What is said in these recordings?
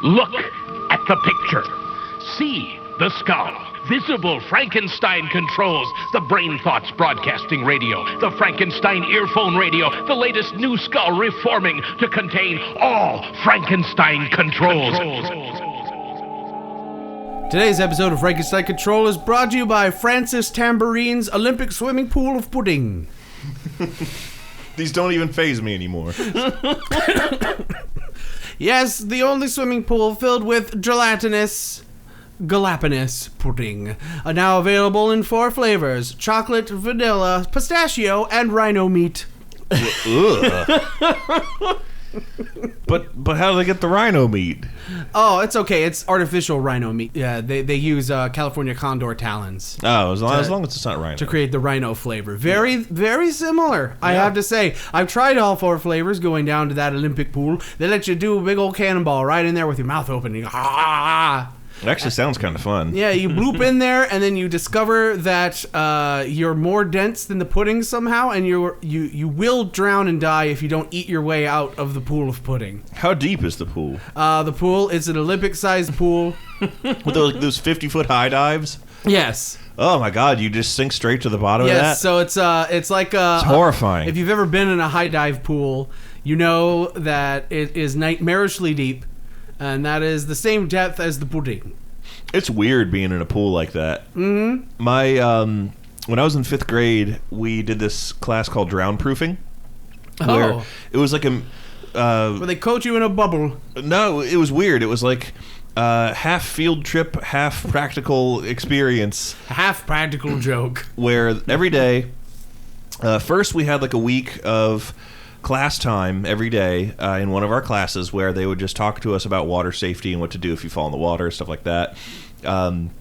Look at the picture. See the skull. Visible Frankenstein controls. The Brain Thoughts broadcasting radio. The Frankenstein earphone radio. The latest new skull reforming to contain all Frankenstein controls. Today's episode of Frankenstein Control is brought to you by Francis Tamburine's Olympic Swimming Pool of Pudding. These don't even faze me anymore. Yes, the only swimming pool filled with gelatinous pudding. Now available in 4 flavors: chocolate, vanilla, pistachio, and rhino meat. But how do they get the rhino meat? Oh, it's okay. It's artificial rhino meat. Yeah, they use California condor talons. Oh, as long as it's not rhino. To create the rhino flavor. Very similar, I have to say. I've tried all 4 flavors going down to that Olympic pool. They let you do a big old cannonball right in there with your mouth open. You go, ah! It actually sounds kind of fun. Yeah, you bloop in there, and then you discover that you're more dense than the pudding somehow, and you will drown and die if you don't eat your way out of the pool of pudding. How deep is the pool? The pool is an Olympic-sized pool. With those 50-foot high dives? Yes. Oh my God! You just sink straight to the bottom of that. Yes. So it's like it's horrifying. If you've ever been in a high dive pool, you know that it is nightmarishly deep. And that is the same depth as the pudding. It's weird being in a pool like that. Mm-hmm. My when I was in 5th grade, we did this class called drown proofing. Where it was like a where they coat you in a bubble. No, it was weird. It was like half field trip, half practical experience. Half practical joke. Where every day, first we had like a week of class time every day in one of our classes where they would just talk to us about water safety and what to do if you fall in the water, stuff like that. And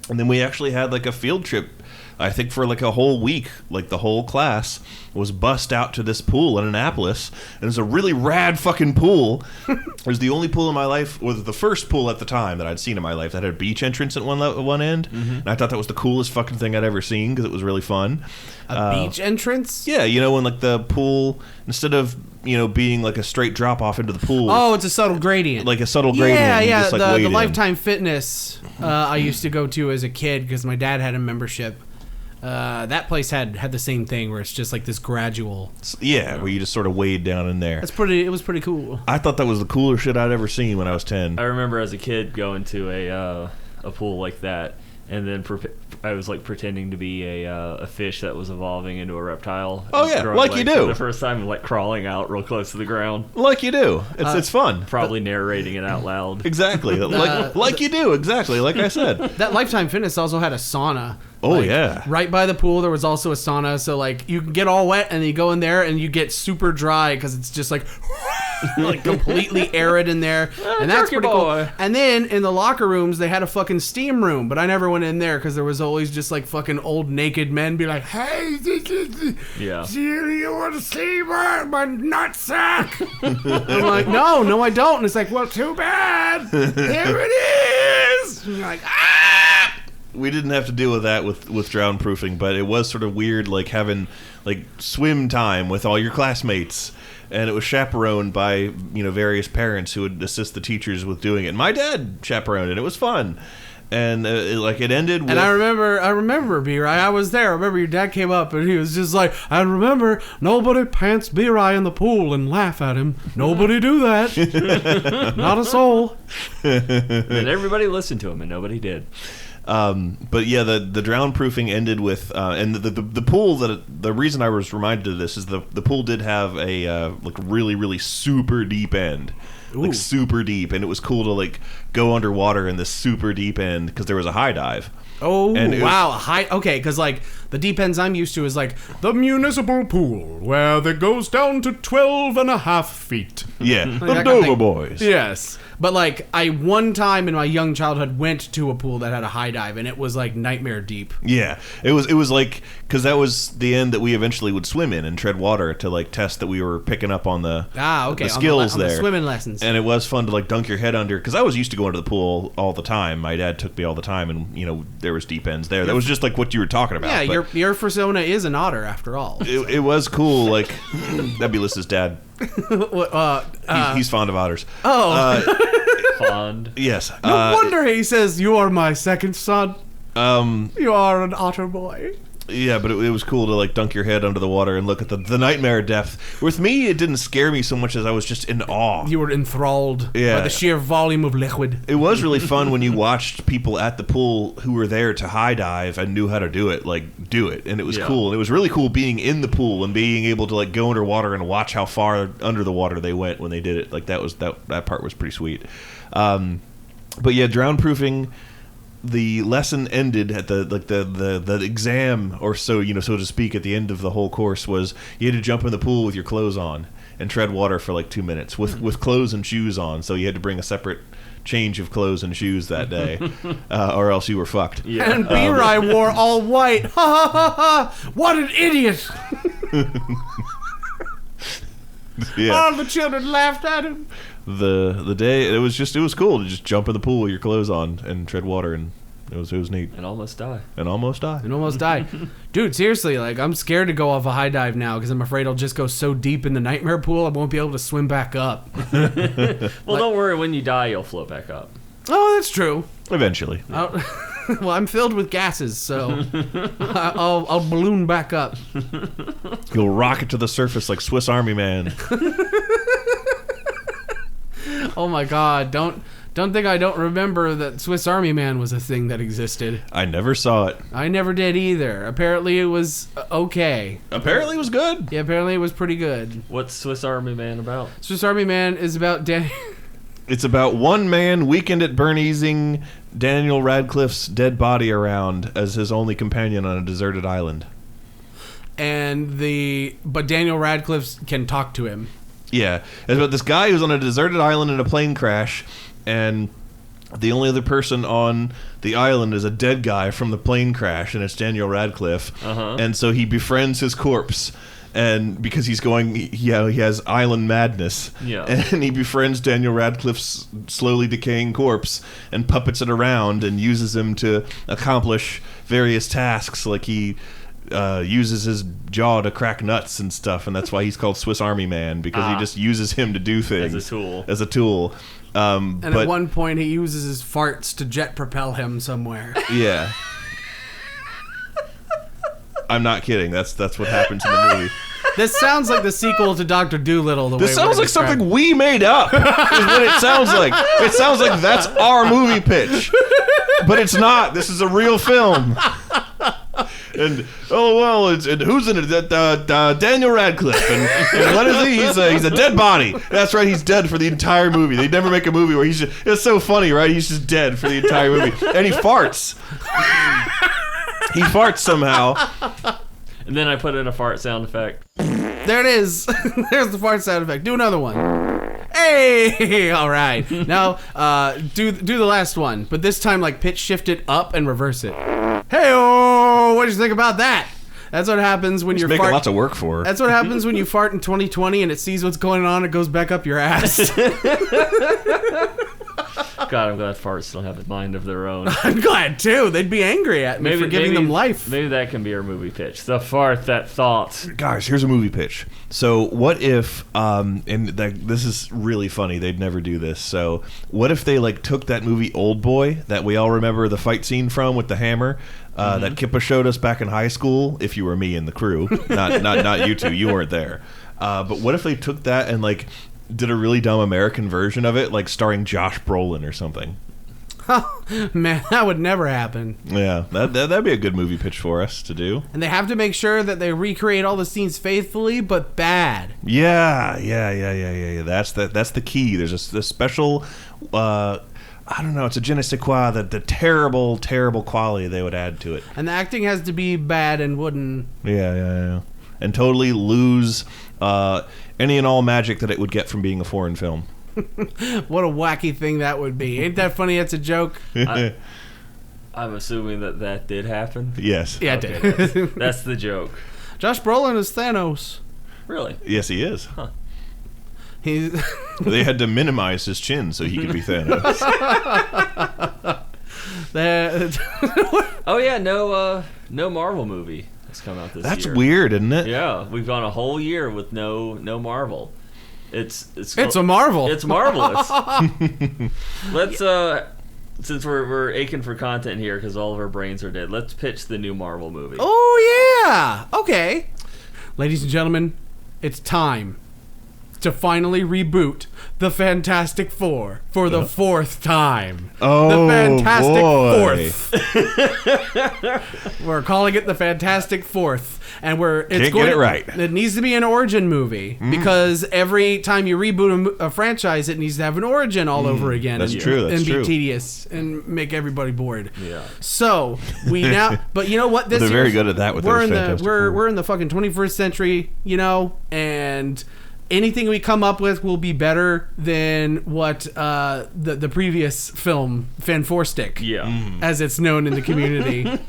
then we actually had like a field trip, I think for like a whole week. Like the whole class was bussed out to this pool in Annapolis, and it's a really rad fucking pool. It was the only pool in my life, or the first pool at the time that I'd seen in my life that had a beach entrance at one end. Mm-hmm. And I thought that was the coolest fucking thing I'd ever seen because it was really fun. A beach entrance? Yeah, when like the pool, instead of being like a straight drop off into the pool. Oh, it's a subtle gradient. Like a subtle gradient. Yeah. Just, like, the Lifetime Fitness I used to go to as a kid because my dad had a membership. That place had the same thing where it's just like this gradual. Yeah, where you just sort of wade down in there. It was pretty cool. I thought that was the coolest shit I'd ever seen when I was 10. I remember as a kid going to a pool like that, and then I was like pretending to be a fish that was evolving into a reptile. Oh yeah, like you do. For the first time, like crawling out real close to the ground. Like you do. It's fun. Probably narrating it out loud. Exactly. Like you do. Exactly. Like I said. That Lifetime Fitness also had a sauna. Oh, yeah. Right by the pool, there was also a sauna. So, like, you can get all wet, and then you go in there, and you get super dry because it's just, like, like completely arid in there. And that's pretty cool. And then, in the locker rooms, they had a fucking steam room. But I never went in there because there was always just, like, fucking old naked men be like, hey, yeah. Do you want to see my nutsack? I'm like, no, I don't. And it's like, well, too bad. Here it is. And you're like, ah! We didn't have to deal with that with drown proofing, but it was sort of weird, like having like swim time with all your classmates, and it was chaperoned by various parents who would assist the teachers with doing it. And my dad chaperoned it. It was fun, and it ended with. And I remember B-Rye. I was there. I remember your dad came up and he was just like, I remember nobody pants B-Rye in the pool and laugh at him. Nobody do that. Not a soul. And everybody listened to him, and nobody did. But yeah, the drown proofing ended with and the pool the reason I was reminded of this is the pool did have a like really really super deep end. Ooh. Like super deep, and it was cool to like go underwater in this super deep end because there was a high dive. Oh, wow. Okay, because like the deep ends I'm used to is like the municipal pool where it goes down to 12.5 feet. Yeah, the Dover Boys. Yes. But like I one time in my young childhood went to a pool that had a high dive, and it was like nightmare deep. Yeah, it was like, because that was the end that we eventually would swim in and tread water to like test that we were picking up on the the skills on there. The swimming lessons. And it was fun to like dunk your head under, because I was used to going to the pool all the time. My dad took me all the time, and there was deep ends there. That was just like what you were talking about. Yeah, your persona is an otter after all. It was cool. Like that'd be Lys's dad. He's fond of otters. Oh. fond. Yes. No wonder he says, "You are my second son. Um, You are an otter boy." Yeah, but it was cool to like dunk your head under the water and look at the nightmare depth. With me, it didn't scare me so much as I was just in awe. You were enthralled by the sheer volume of liquid. It was really fun when you watched people at the pool who were there to high dive and knew how to do it, and it was cool. And it was really cool being in the pool and being able to like go underwater and watch how far under the water they went when they did it. Like that part was pretty sweet. But yeah, drown proofing. The lesson ended at the exam or so, so to speak, at the end of the whole course was you had to jump in the pool with your clothes on and tread water for like 2 minutes with clothes and shoes on. So you had to bring a separate change of clothes and shoes that day, or else you were fucked. Yeah. And B-Rai wore all white. Ha ha ha ha! What an idiot! Yeah. All the children laughed at him. The day it was cool to just jump in the pool with your clothes on and tread water, and it was neat. And almost die. And almost die. Dude, seriously, like I'm scared to go off a high dive now because I'm afraid I'll just go so deep in the nightmare pool I won't be able to swim back up. Well, don't worry. When you die, you'll float back up. Oh, that's true. Eventually. Well, I'm filled with gases, so I'll balloon back up. You'll rocket to the surface like Swiss Army Man. Oh my God! Don't think I don't remember that Swiss Army Man was a thing that existed. I never saw it. I never did either. Apparently it was okay. Apparently it was good. Yeah, apparently it was pretty good. What's Swiss Army Man about? Swiss Army Man is about It's about one man weekend at Bernie'sing Daniel Radcliffe's dead body around as his only companion on a deserted island. But Daniel Radcliffe can talk to him. Yeah, it's about this guy who's on a deserted island in a plane crash, and the only other person on the island is a dead guy from the plane crash, and it's Daniel Radcliffe. And so he befriends his corpse, and because he has island madness, and he befriends Daniel Radcliffe's slowly decaying corpse and puppets it around and uses him to accomplish various tasks, like he uses his jaw to crack nuts and stuff, and that's why he's called Swiss Army Man, because he just uses him to do things as a tool. And at one point he uses his farts to jet propel him somewhere. Yeah. I'm not kidding. That's what happens in the movie. This sounds like the sequel to Dr. Dolittle. This sounds like something we made up. Is what it sounds like. It sounds like that's our movie pitch, but it's not. This is a real film. And who's in it? Daniel Radcliffe. And what is he? He's a dead body. That's right. He's dead for the entire movie. They never make a movie where it's so funny, right? He's just dead for the entire movie, and he farts. He farts somehow. And then I put in a fart sound effect. There it is. There's the fart sound effect. Do another one. Hey! All right. Now, do the last one, but this time, like, pitch shift it up and reverse it. Hey-oh! What do you think about that? That's what happens when you're making lots of work for her. That's what happens when you fart in 2020 and it sees what's going on. It goes back up your ass. God, I'm glad farts don't have a mind of their own. I'm glad too. They'd be angry at me for giving them life. Maybe that can be our movie pitch. The fart that thought. Guys, here's a movie pitch. So what if, this is really funny. They'd never do this. So what if they took that movie Old Boy that we all remember the fight scene from with the hammer? That Kippa showed us back in high school. If you were me and the crew, not you two, you weren't there. But what if they took that and did a really dumb American version of it, starring Josh Brolin or something? Oh, man, that would never happen. Yeah, that'd be a good movie pitch for us to do. And they have to make sure that they recreate all the scenes faithfully, but bad. Yeah. That's the key. There's a special. I don't know. It's a je ne sais quoi. The terrible, terrible quality they would add to it. And the acting has to be bad and wooden. Yeah. And totally lose any and all magic that it would get from being a foreign film. What a wacky thing that would be. Ain't that funny? It's a joke. I'm assuming that did happen. Yes. Yeah, it did. That's the joke. Josh Brolin is Thanos. Really? Yes, he is. Huh. They had to minimize his chin so he could be Thanos. Oh yeah, no Marvel movie has come out this year. That's weird, isn't it? Yeah, we've gone a whole year with no Marvel. It's a marvel. It's marvelous. Let's since we're aching for content here because all of our brains are dead, let's pitch the new Marvel movie. Oh yeah. Okay. Ladies and gentlemen, it's time to finally reboot the Fantastic Four for the fourth time. Oh, the Fantastic boy. Fourth. We're calling it the Fantastic Fourth, and Can't get it right. It needs to be an origin movie because every time you reboot a franchise, it needs to have an origin all over again. That's true. That's and true. be tedious and make everybody bored. Yeah. So we now, but you know what? They're very good at that with we're those in Fantastic the Four. we're in the fucking 21st century, and anything we come up with will be better than what the previous film, Fan Four Stick, as it's known in the community.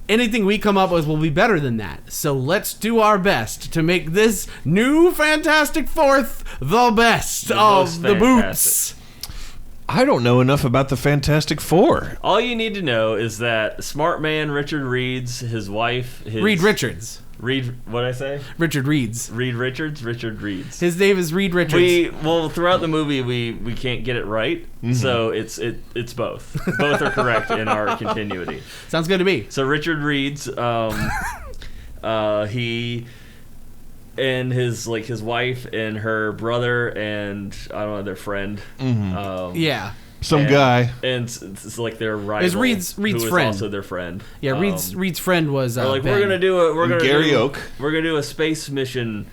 Anything we come up with will be better than that. So let's do our best to make this new Fantastic Fourth the best of the boots. I don't know enough about the Fantastic Four. All you need to know is that smart man Richard Reed's, his wife, Reed Richards. What'd I say? Richard Reeds. Richard Reeds. His name is Reed Richards. Throughout the movie we can't get it right, so it's both. Both are correct in our continuity. Sounds good to me. So Richard Reed's, he and his wife and her brother and I don't know their friend. Yeah. Some guy. And it's like their rival. It's Reed's who was friend. also their friend. Yeah, Reed's friend was like Ben. we're gonna Gary Oak. We're gonna do a space mission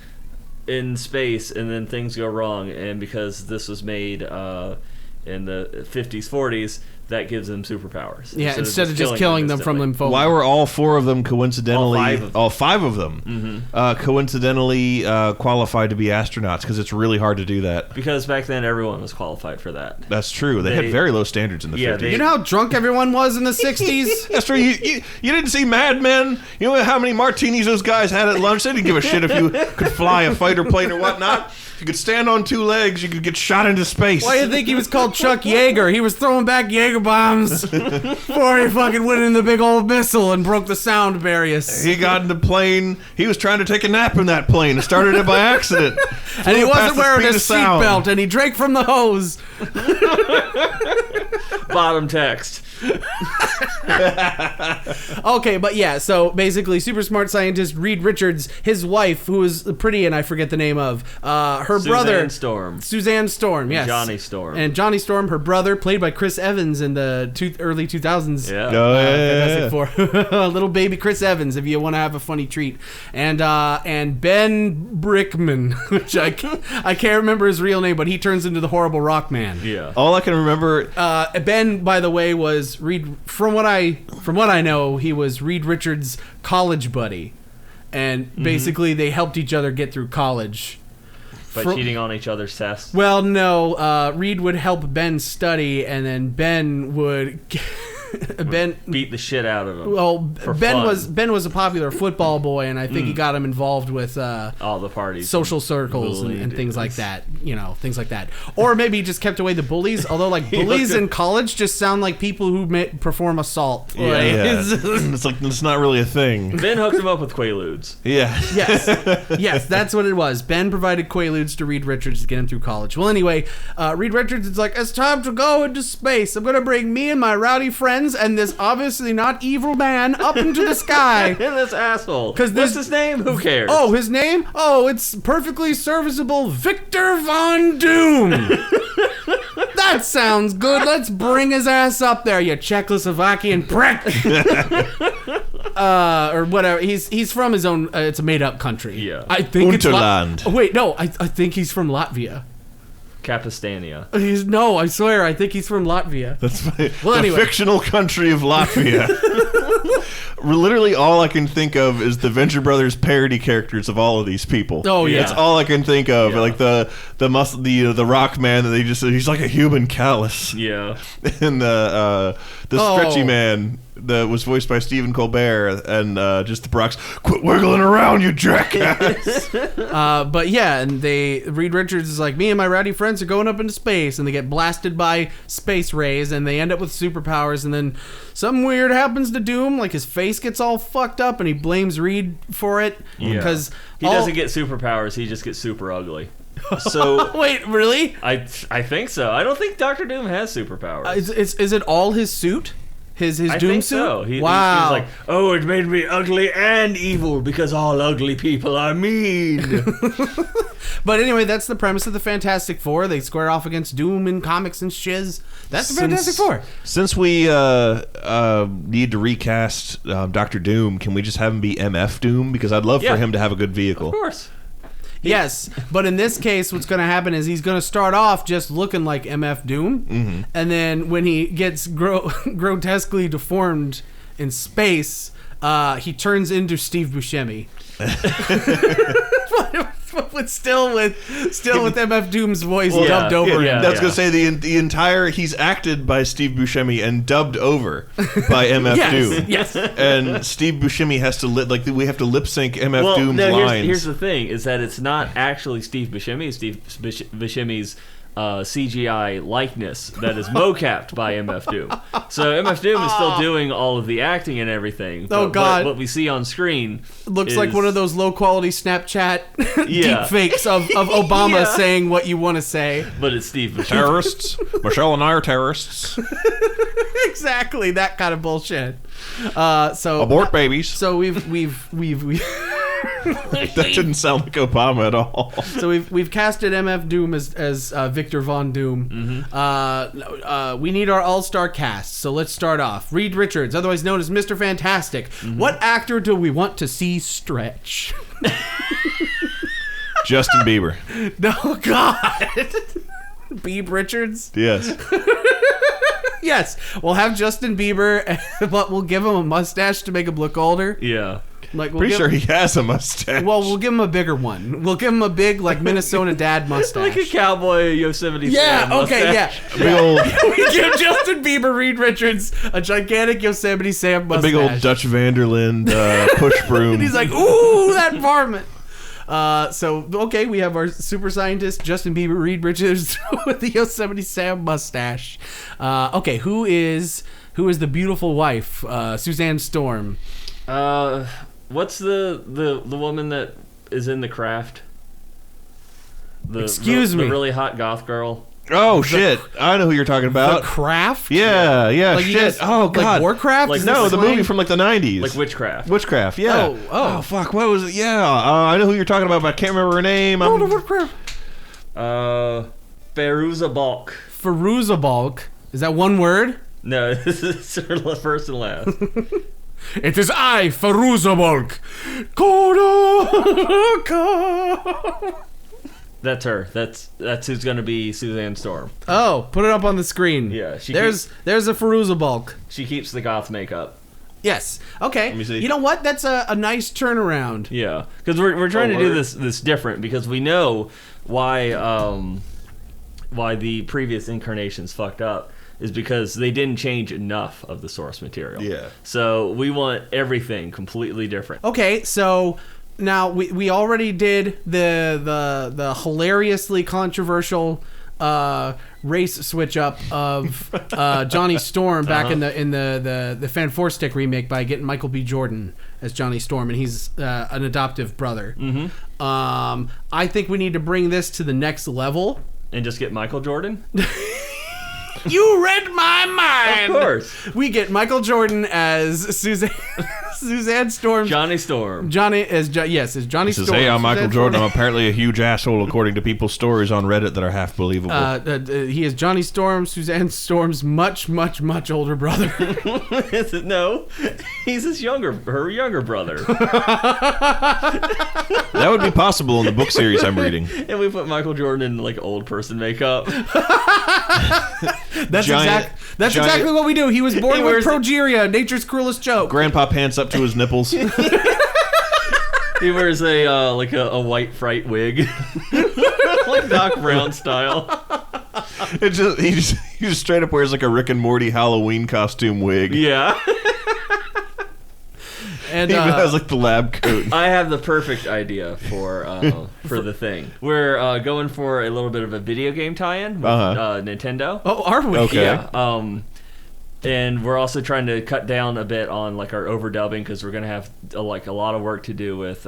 in space, and then things go wrong, and because this was made in the 50s, 40s, that gives them superpowers. Yeah, instead of just killing them from lymphoma. Why were all four of them coincidentally, All five of them, coincidentally qualified to be astronauts? Because it's really hard to do that. Because back then everyone was qualified for that. That's true. They had very low standards in the 50s. You know how drunk everyone was in the 60s? That's true. You didn't see Mad Men? You know how many martinis those guys had at lunch? They didn't give a shit if you could fly a fighter plane or whatnot. You could stand on two legs. You could get shot into space. Why do you think he was called Chuck Yeager? He was throwing back Jaeger bombs before he fucking went in the big old missile and broke the sound barriers. He got in the plane. He was trying to take a nap in that plane and started it by accident. And he wasn't wearing a seatbelt, and he drank from the hose. Bottom text. Okay, but yeah, so basically, super smart scientist Reed Richards, his wife, who is pretty, and I forget the name of, her brother, Suzanne Storm, yes, and Johnny Storm, her brother, played by Chris Evans in the early 2000s. Yeah, Fantastic Four. Little baby Chris Evans, if you want to have a funny treat, and Ben Brickman, which I can't remember his real name, but he turns into the horrible rock man. Yeah. All I can remember. Ben, by the way, was Reed. From what I know, he was Reed Richards' college buddy, and basically they helped each other get through college. By cheating on each other's tests? Well, no. Reed would help Ben study, and then Ben would beat the shit out of him. Well, Ben was a popular football boy, and I think he got him involved with all the parties, social circles, and things like that. You know, things like that. Or maybe he just kept away the bullies. Although, like, bullies in college just sound like people who perform assault. Yeah, it's like it's not really a thing. Ben hooked him up with Quaaludes. Yeah. Yes, that's what it was. Ben provided Quaaludes to Reed Richards to get him through college. Well, anyway, Reed Richards is like, it's time to go into space. I'm gonna bring me and my rowdy friends and this obviously not evil man up into the sky. And this asshole. What's his name? Who cares? Oh, his name? Oh, it's perfectly serviceable Victor Von Doom. That sounds good. Let's bring his ass up there, you Czechoslovakian prick. Or whatever. He's from his own. It's a made-up country. Yeah. I think Unterland. it's. Wait, no. I think he's from Latvia. Capistania. I swear, I think he's from Latvia. That's the anyway. fictional country of Latvia. Literally, all I can think of is the Venture Brothers parody characters of all of these people. Oh yeah, that's all I can think of. Yeah. Like the rock man that he's like a human callus. Yeah, and the stretchy man that was voiced by Stephen Colbert, and just the Brock's, quit wiggling around, you jackass. But yeah, and Reed Richards is like, me and my rowdy friends are going up into space, and they get blasted by space rays, and they end up with superpowers, and then something weird happens to Doom, like his face gets all fucked up, and he blames Reed for it. Yeah. Because he doesn't get superpowers, he just gets super ugly. So Wait, really? I think so. I don't think Doctor Doom has superpowers. Is it all his suit? His I Doom think suit? so. He was Wow. like, oh, it made me ugly and evil because all ugly people are mean. But anyway, that's the premise of the Fantastic Four. They square off against Doom in comics and shiz. That's the Fantastic Four. Since we need to recast Doctor Doom, can we just have him be MF Doom? Because I'd love Yeah. for him to have a good vehicle. Of course. Yes, but in this case, what's going to happen is he's going to start off just looking like MF Doom, and then when he gets grotesquely deformed in space, he turns into Steve Buscemi. But still with MF Doom's voice dubbed over him. That's gonna say the entire he's acted by Steve Buscemi and dubbed over by MF Doom. Yes. And Steve Buscemi has to we have to lip sync MF Doom's lines. Here's the thing: is that it's not actually Steve Buscemi. It's Steve Buscemi's CGI likeness that is mocapped by MF Doom. So MF Doom is still doing all of the acting and everything. Oh, God. What we see on screen Looks like one of those low quality Snapchat deep fakes of Obama saying what you want to say. But it's Steve Buscemi. Terrorists. Michelle and I are terrorists. Exactly that kind of bullshit. So Abort babies. So we've That didn't sound like Obama at all. So we've casted MF Doom as Victor Von Doom. We need our all-star cast. So let's start off. Reed Richards, otherwise known as Mr. Fantastic. What actor do we want to see stretch? Justin Bieber. No, God. Beeb Richards? Yes. Yes. We'll have Justin Bieber, but we'll give him a mustache to make him look older. Yeah. Like Pretty sure he has a mustache. Well, we'll give him a bigger one. We'll give him a big, like, Minnesota dad mustache. Like a cowboy Yosemite Yeah, Sam okay, mustache. Big old, We give Justin Bieber, Reed Richards, a gigantic Yosemite Sam a mustache. big old Dutch Vanderland push broom. And he's like, ooh, that varmint. Okay, we have our super scientist, Justin Bieber, Reed Richards, with the Yosemite Sam mustache. Okay, who is the beautiful wife, Suzanne Storm? What's the woman that is in The Craft? Excuse me. The really hot goth girl. Oh, shit. I know who you're talking about. The Craft? Yeah, Like you shit. guys- Oh, God. Like Warcraft? Like, Is No, this the slang? movie from like the 90s. Like Witchcraft. Witchcraft, yeah. Oh. Fuck, what was it? Yeah, I know who you're talking about, but I can't remember her name. Oh, the Warcraft. Feruza Balk. Feruza Balk. Is that one word? No, this is her first and last. It is I, Feruza Balk. That's her. That's who's gonna be Suzanne Storm. Oh, put it up on the screen. Yeah, there's a Feruza Balk. She keeps the goth makeup. Yes. Okay. Let me see. You know what? That's a nice turnaround. Yeah, because we're trying to do this different because we know why the previous incarnations fucked up is because they didn't change enough of the source material. Yeah. So we want everything completely different. Okay, so now we already did the hilariously controversial race switch up of Johnny Storm back in the Fan Four Stick remake by getting Michael B. Jordan as Johnny Storm, and he's an adoptive brother. I think we need to bring this to the next level. And just get Michael Jordan? You read my mind. Of course. We get Michael Jordan as Suzanne Storm. Johnny Storm. Johnny as Johnny Says, Storm. hey, I'm Michael Suzanne Jordan. Storm. I'm apparently a huge asshole according to people's stories on Reddit that are half believable. He is Johnny Storm, Suzanne Storm's much, much, much older brother. No, he's her younger brother. That would be possible in the book series I'm reading. And we put Michael Jordan in like old person makeup. That's exactly what we do. He was born with progeria, nature's cruelest joke. Grandpa pants up to his nipples. He wears a white fright wig, like Doc Brown style. He just straight up wears like a Rick and Morty Halloween costume wig. Yeah. And He even has like the lab coat. I have the perfect idea for the thing. We're going for a little bit of a video game tie-in with Nintendo. oh, are we? Okay. Yeah. And we're also trying to cut down a bit on like our overdubbing because we're gonna have a lot of work to do with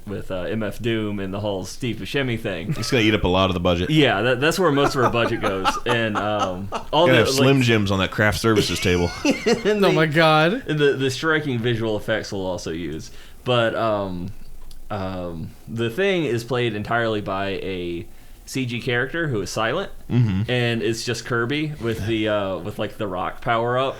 MF Doom and the whole Steve Buscemi thing. It's gonna eat up a lot of the budget. Yeah, that's where most of our budget goes, and all the have Slim Jims on that craft services table. Oh my god! The striking visual effects we'll also use, but the thing is played entirely by a CG character who is silent, and it's just Kirby with the with like the rock power up.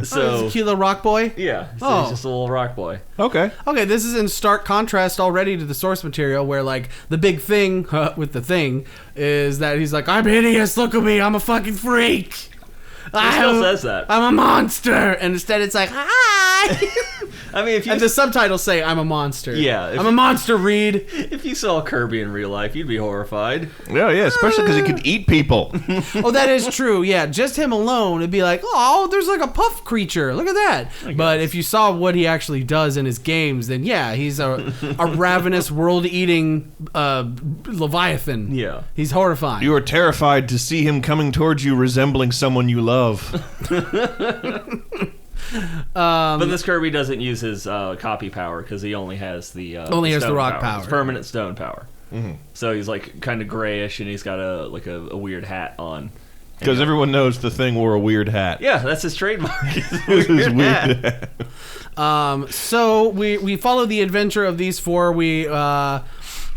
So cute little rock boy. Yeah, so he's just a little rock boy. Okay. Okay, this is in stark contrast already to the source material, where like the big thing with the thing is that he's like, I'm hideous, look at me, I'm a fucking freak. He still says that. I'm a monster, and instead it's like, hi. I mean, if you and the subtitles say, I'm a monster. Yeah, I'm a monster, Reed. If you saw Kirby in real life, you'd be horrified. Yeah, especially because he could eat people. Oh, that is true. Yeah, just him alone, it'd be like, oh, there's like a puff creature. Look at that. But if you saw what he actually does in his games, then yeah, he's a ravenous, world-eating leviathan. Yeah. He's horrifying. You are terrified to see him coming towards you resembling someone you love. But this Kirby doesn't use his copy power because he only has the rock power. It's permanent stone power. So he's like kind of grayish, and he's got a weird hat on. Because everyone knows the Thing wore a weird hat. Yeah, that's his trademark. His weird hat. So we follow the adventure of these four.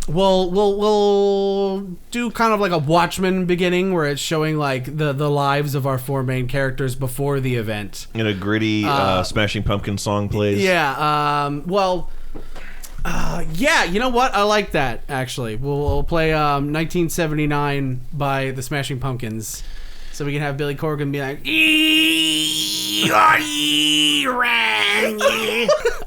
We'll do kind of like a Watchmen beginning, where it's showing like the lives of our four main characters before the event. And a gritty Smashing Pumpkins song plays. Yeah. Yeah. You know what? I like that actually. We'll play 1979 by the Smashing Pumpkins, so we can have Billy Corgan be like,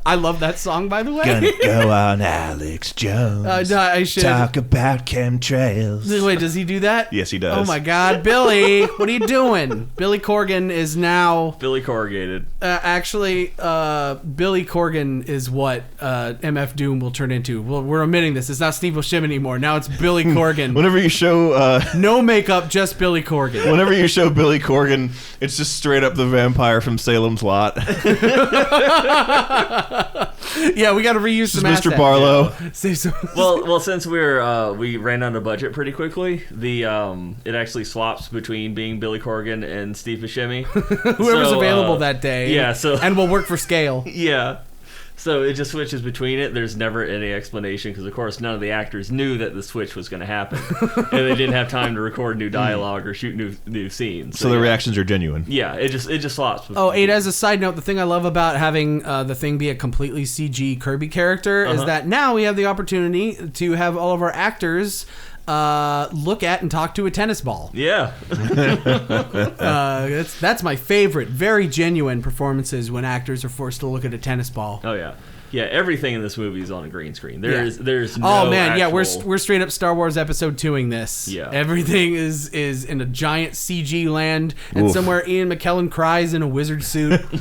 I love that song, by the way. Gonna go on Alex Jones. No, I should talk about chemtrails. Wait, does he do that? Yes, he does. Oh my God, Billy, what are you doing? Billy Corgan is now Billy Corrugated. Actually, Billy Corgan is what MF Doom will turn into. We're omitting this. It's not Steve Buscemi anymore. Now it's Billy Corgan. Whenever you show no makeup, just Billy Corgan. Whenever you show Billy Corgan, it's just straight up the vampire from Salem's Lot. Yeah, we got to reuse some Mr. assets. Barlow. Well, since we ran out of budget pretty quickly, it actually swaps between being Billy Corgan and Steve Buscemi. Whoever's available that day. Yeah, and will work for scale. Yeah. So it just switches between it. There's never any explanation because, of course, none of the actors knew that the switch was going to happen, and they didn't have time to record new dialogue or shoot new scenes. So the reactions are genuine. Yeah, it just swaps. Oh, Ada, as a side note, the thing I love about having the Thing be a completely CG Kirby character is that now we have the opportunity to have all of our actors look at and talk to a tennis ball. Yeah. That's my favorite. Very genuine performances when actors are forced to look at a tennis ball. Oh yeah. Yeah, everything in this movie is on a green screen. There's no oh man, actual... yeah, we're straight up Star Wars Episode 2ing this. Yeah, everything is in a giant CG land, and somewhere Ian McKellen cries in a wizard suit. He's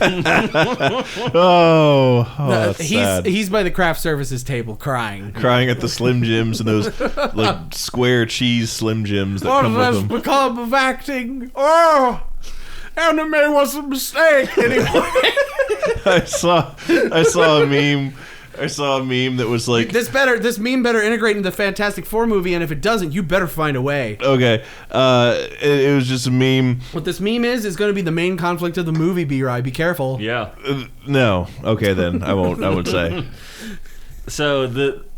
by the craft services table crying at the Slim Jims and those like square cheese Slim Jims that come with them. Become of acting. Oh. Anime was a mistake. Anyway, I saw a meme. I saw a meme that was like this meme better integrate into the Fantastic Four movie, and if it doesn't, you better find a way. Okay, it was just a meme. What this meme is going to be the main conflict of the movie. B-Rye, be careful. Yeah. No. Okay, then I won't say. So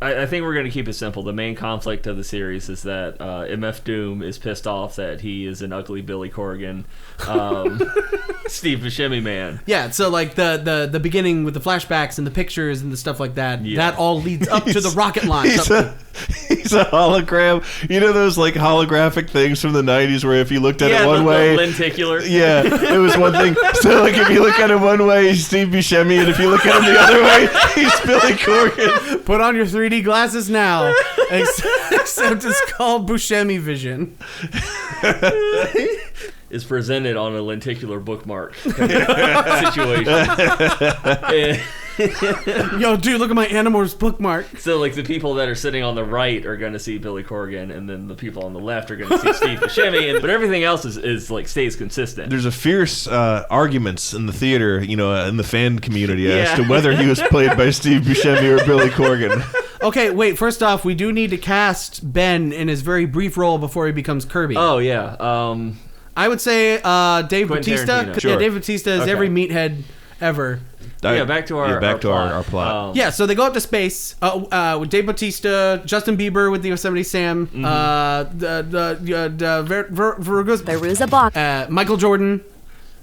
I think we're going to keep it simple. The main conflict of the series is that MF Doom is pissed off that he is an ugly Billy Corgan, Steve Buscemi man. Yeah, so like the beginning with the flashbacks and the pictures and the stuff like that, that all leads up to the rocket launch. He's a hologram. You know those like holographic things from the 90s where if you looked at it one way... the lenticular. Yeah, it was one thing. So like if you look at it one way, he's Steve Buscemi, and if you look at him the other way, he's Billy Corgan. Put on your 3D glasses now. Except it's called Buscemi Vision. Is presented on a lenticular bookmark situation. Yo, dude, look at my Animorphs bookmark. So, like, the people that are sitting on the right are going to see Billy Corgan, and then the people on the left are going to see Steve Buscemi, but everything else is like, stays consistent. There's a fierce arguments in the theater, in the fan community as to whether he was played by Steve Buscemi or Billy Corgan. Okay, wait, first off, we do need to cast Ben in his very brief role before he becomes Kirby. Oh, yeah. I would say Dave Bautista. Sure. Yeah, Dave Bautista is every meathead ever. Back to our plot. Yeah, so they go up to space with Dave Bautista, Justin Bieber with the Yosemite Sam, Veruza Balk, Michael Jordan,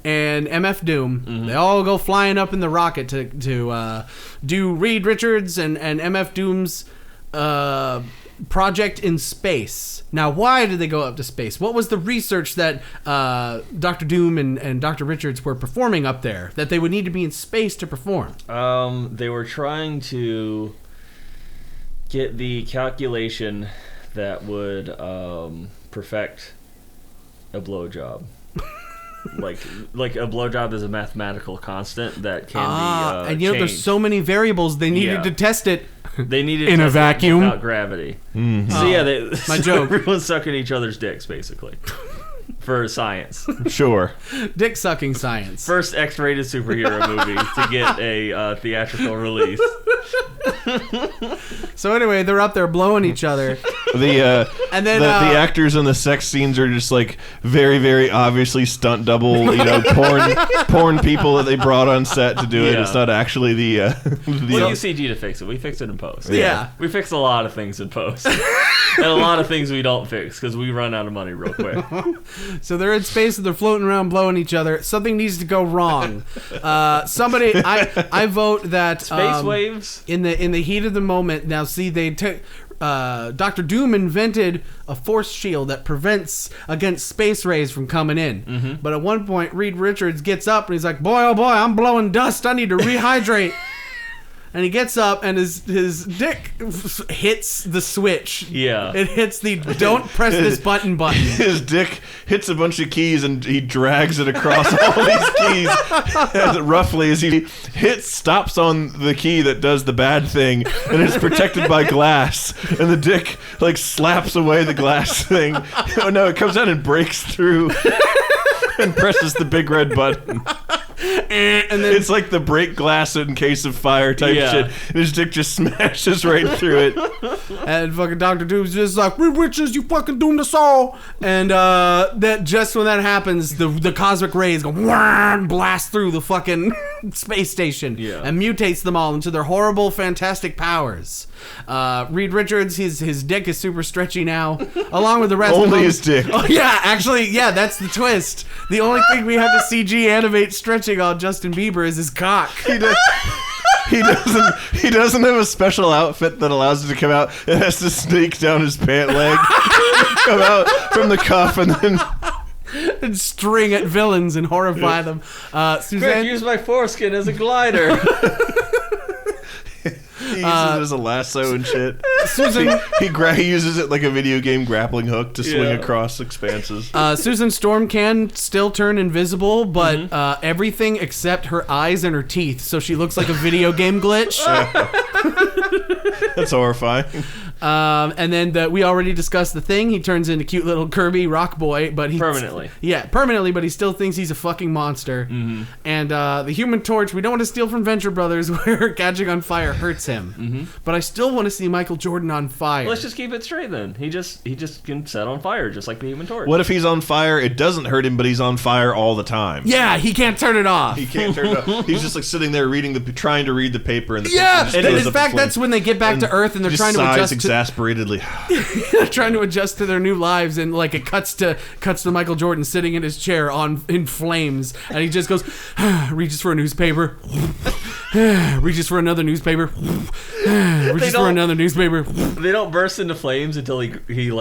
and MF Doom. They all go flying up in the rocket to do Reed Richards and MF Doom's project in space. Now, why did they go up to space? What was the research that Dr. Doom and Dr. Richards were performing up there that they would need to be in space to perform? They were trying to get the calculation that would perfect a blowjob. like a blowjob is a mathematical constant that can be and changed. there's so many variables they needed to test it. They needed in to a test it vacuum without gravity. So yeah, my joke. Everyone's sucking each other's dicks basically for science. Sure. Dick sucking science. First X-rated superhero movie to get a theatrical release. So anyway, they're up there blowing each other. And then the actors in the sex scenes are just like very, very obviously stunt double, porn people that they brought on set to do it. It's not actually the. We use CG to fix it. We fix it in post. Yeah. We fix a lot of things in post, and a lot of things we don't fix because we run out of money real quick. So they're in space and they're floating around blowing each other. Something needs to go wrong. Somebody, I vote that space waves in the heat of the moment. Now, see, they took. Dr. Doom invented a force shield that prevents against space rays from coming in. But at one point, Reed Richards gets up and he's like, boy, oh boy, I'm blowing dust. I need to rehydrate. And he gets up and his dick hits the switch. Yeah. It hits the don't press this button. His dick hits a bunch of keys and he drags it across all these keys. As roughly as he stops on the key that does the bad thing, and it's protected by glass. And the dick slaps away the glass thing. Oh no, it comes out and breaks through and presses the big red button. And then it's like the break glass in case of fire type shit. And his dick just smashes right through it. And fucking Dr. Doom's just like, Reed Richards, you fucking doomed us all. And that just when that happens, the cosmic rays go blast through the fucking space station and mutates them all into their horrible, fantastic powers. Reed Richards, his dick is super stretchy now, along with the rest of them. Only his dick. Oh yeah, actually, that's the twist. The only thing we have to CG animate stretching on Justin Bieber is his cock. He doesn't have a special outfit that allows it to come out. It has to sneak down his pant leg, come out from the cuff, and then and string at villains and horrify them. Suzanne, quick, use my foreskin as a glider. He uses it as a lasso and shit. Susan, he uses it like a video game grappling hook to swing across expanses. Susan Storm can still turn invisible, but everything except her eyes and her teeth, so she looks like a video game glitch. That's horrifying. And then we already discussed the Thing. He turns into cute little Kirby rock boy, but he permanently, but he still thinks he's a fucking monster. And the Human Torch, we don't want to steal from Venture Brothers, where catching on fire hurts him. But I still want to see Michael Jordan on fire. Let's just keep it straight then. He just can set on fire just like the Human Torch. What if he's on fire? It doesn't hurt him, but he's on fire all the time. Yeah, he can't turn it off. He can't turn it off. He's just sitting there trying to read the paper, and and in fact, that's when they get back to Earth and they're trying to adjust exasperately. Trying to adjust to their new lives, and it cuts to Michael Jordan sitting in his chair in flames, and he just goes, reaches for a newspaper, reaches for another newspaper, reaches for another newspaper. They don't burst into flames until he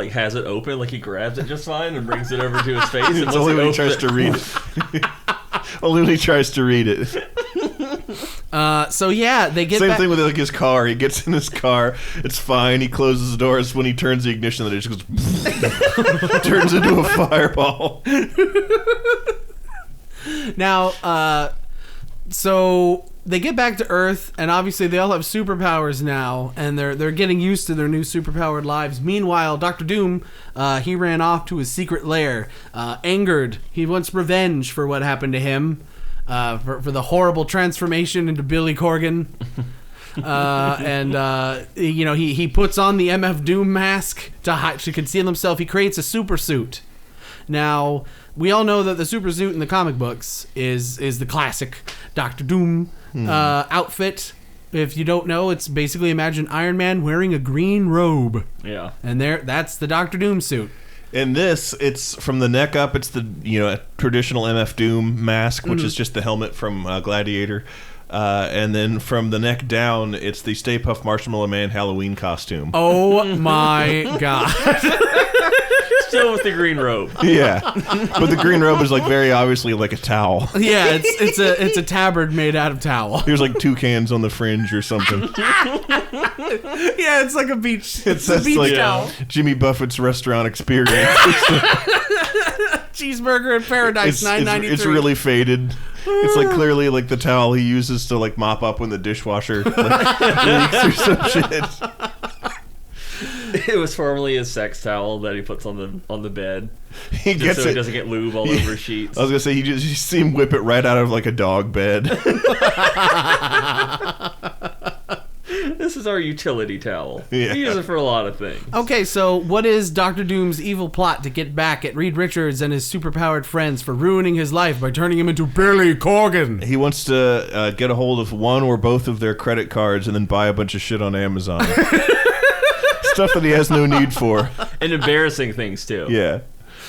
has it open, he grabs it just fine and brings it over to his face. It's only when he tries to read it. Only when he tries to read it. They get same thing with his car. He gets in his car, it's fine. He closes the doors. When he turns the ignition, then it just goes turns into a fireball. Now, So they get back to Earth, and obviously they all have superpowers now, and they're getting used to their new superpowered lives. Meanwhile, Dr. Doom, he ran off to his secret lair, angered. He wants revenge for what happened to him, for the horrible transformation into Billy Corgan. He puts on the MF Doom mask to conceal himself. He creates a super suit. Now, we all know that the super suit in the comic books is the classic Dr. Doom outfit. If you don't know, it's basically imagine Iron Man wearing a green robe. Yeah. And that's the Dr. Doom suit. In this, it's from the neck up, it's the traditional MF Doom mask, which is just the helmet from Gladiator. And then from the neck down, it's the Stay Puft Marshmallow Man Halloween costume. Oh my god. Still with the green robe. Yeah. But the green robe is like very obviously like a towel. Yeah, it's a tabard made out of towel. There's like toucans on the fringe or something. Yeah, it's like a beach. It's a beach like towel. Jimmy Buffett's restaurant experience. Cheeseburger in Paradise, $9.93. It's really faded. It's like clearly like the towel he uses to like mop up when the dishwasher leaks or some shit. It was formerly his sex towel that he puts on the bed. He doesn't get lube all over his sheets. I was gonna say you see him whip it right out of like a dog bed. This is our utility towel. Yeah. We use it for a lot of things. Okay, so what is Dr. Doom's evil plot to get back at Reed Richards and his superpowered friends for ruining his life by turning him into Billy Corgan? He wants to get a hold of one or both of their credit cards and then buy a bunch of shit on Amazon. Stuff that he has no need for. And embarrassing things, too. Yeah.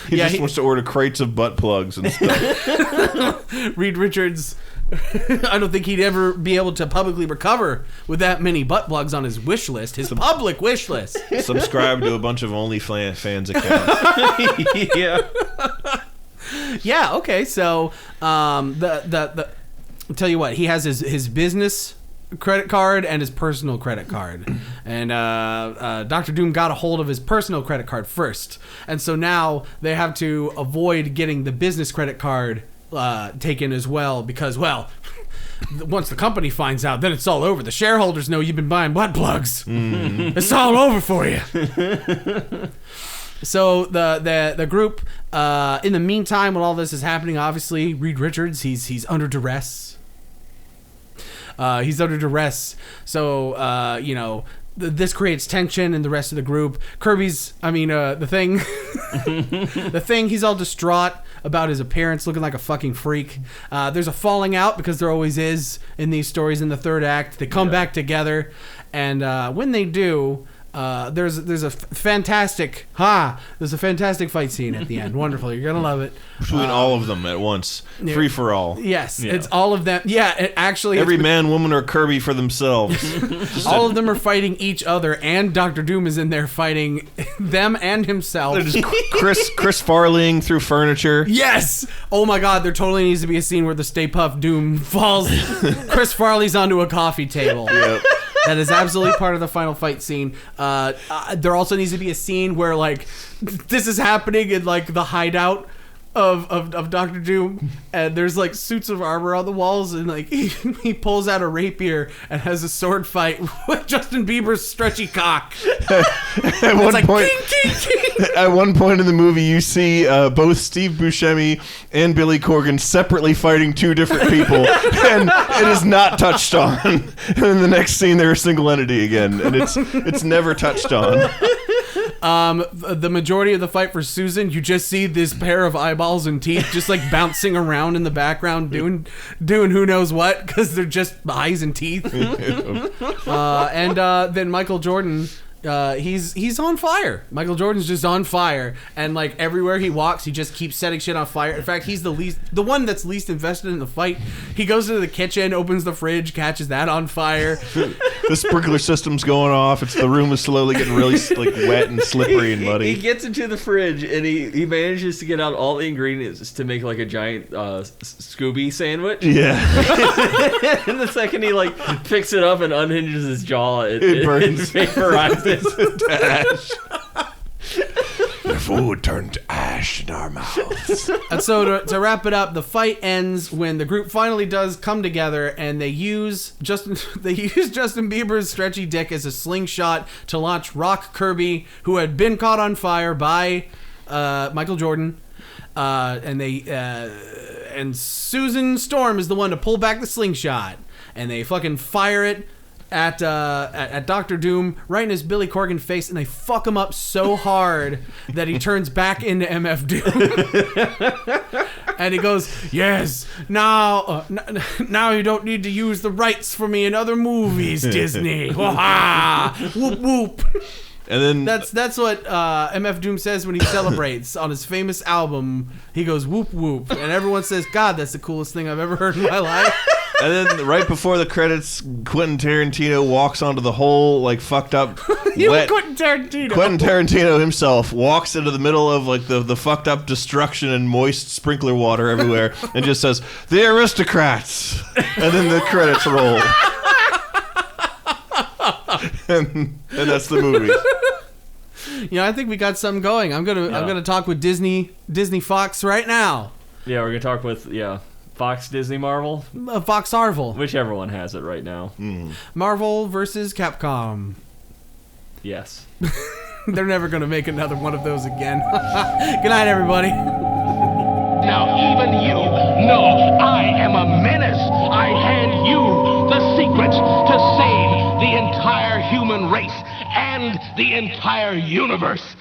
He wants to order crates of butt plugs and stuff. Reed Richards, I don't think he'd ever be able to publicly recover with that many butt plugs on his wish list, his public wish list. Subscribe to a bunch of OnlyFans accounts. Yeah. Yeah, okay, so I'll tell you what, he has his business credit card and his personal credit card, and Dr. Doom got a hold of his personal credit card first, and so now they have to avoid getting the business credit card taken as well, because once the company finds out, then it's all over. The shareholders know you've been buying butt plugs. It's all over for you. So the group, in the meantime, while all this is happening, obviously Reed Richards, he's under duress. So this creates tension in the rest of the group. The Thing, he's all distraught about his appearance, looking like a fucking freak. There's a falling out, because there always is in these stories in the third act. They come back together, and when they do, there's a fantastic fight scene at the end. Wonderful. You're gonna love it. Between all of them at once. Free for all. Yes, it's all of them. Yeah, every man, woman, or Kirby for themselves. All of them are fighting each other, and Dr. Doom is in there fighting them and himself. They're just Chris Farleying through furniture. Yes! Oh my god, there totally needs to be a scene where the Stay Puft Doom falls. Chris Farley's onto a coffee table. Yep. That is absolutely part of the final fight scene. There also needs to be a scene where, like, this is happening in, like, the hideout of Dr. Doom, and there's, like, suits of armor on the walls, and, like, he pulls out a rapier and has a sword fight with Justin Bieber's stretchy cock. At one point in the movie, you see both Steve Buscemi and Billy Corgan separately fighting two different people, and it is not touched on. And in the next scene, they're a single entity again, and it's never touched on. The majority of the fight for Susan, you just see this pair of eyeballs and teeth just like bouncing around in the background doing who knows what, because they're just eyes and teeth. And then Michael Jordan, he's on fire. Michael Jordan's just on fire, and like everywhere he walks, he just keeps setting shit on fire. In fact, he's the one that's least invested in the fight. He goes into the kitchen, opens the fridge, catches that on fire. The sprinkler system's going off. The room is slowly getting really like wet and slippery and muddy. He gets into the fridge and he manages to get out all the ingredients to make like a giant Scooby sandwich. Yeah. And the second he like picks it up and unhinges his jaw, it burns. It vaporizes. The food turned to ash. trash in our mouths. And so to wrap it up, the fight ends when the group finally does come together, and they use Justin Bieber's stretchy dick as a slingshot to launch Rock Kirby, who had been caught on fire by Michael Jordan. And Susan Storm is the one to pull back the slingshot, and they fucking fire it at Dr. Doom right in his Billy Corgan face, and they fuck him up so hard that he turns back into MF Doom. And he goes, "Yes, now you don't need to use the rights for me in other movies, Disney." Whoop whoop. And then that's what MF Doom says when he celebrates on his famous album. He goes whoop whoop, and everyone says, "God, that's the coolest thing I've ever heard in my life." And then right before the credits, Quentin Tarantino walks onto the whole like fucked up wet. Quentin Tarantino. Quentin Tarantino himself walks into the middle of like the fucked up destruction and moist sprinkler water everywhere, and just says, "The aristocrats," and then the credits roll. and that's the movie. I think we got something going. I'm gonna talk with Disney Fox right now. Yeah, we're gonna talk with Fox, Disney, Marvel, Fox Marvel, whichever one has it right now. Marvel versus Capcom. Yes. They're never gonna make another one of those again. Good night, everybody. Now even you know I am a menace. I hand you the secrets to save the entire human race and the entire universe.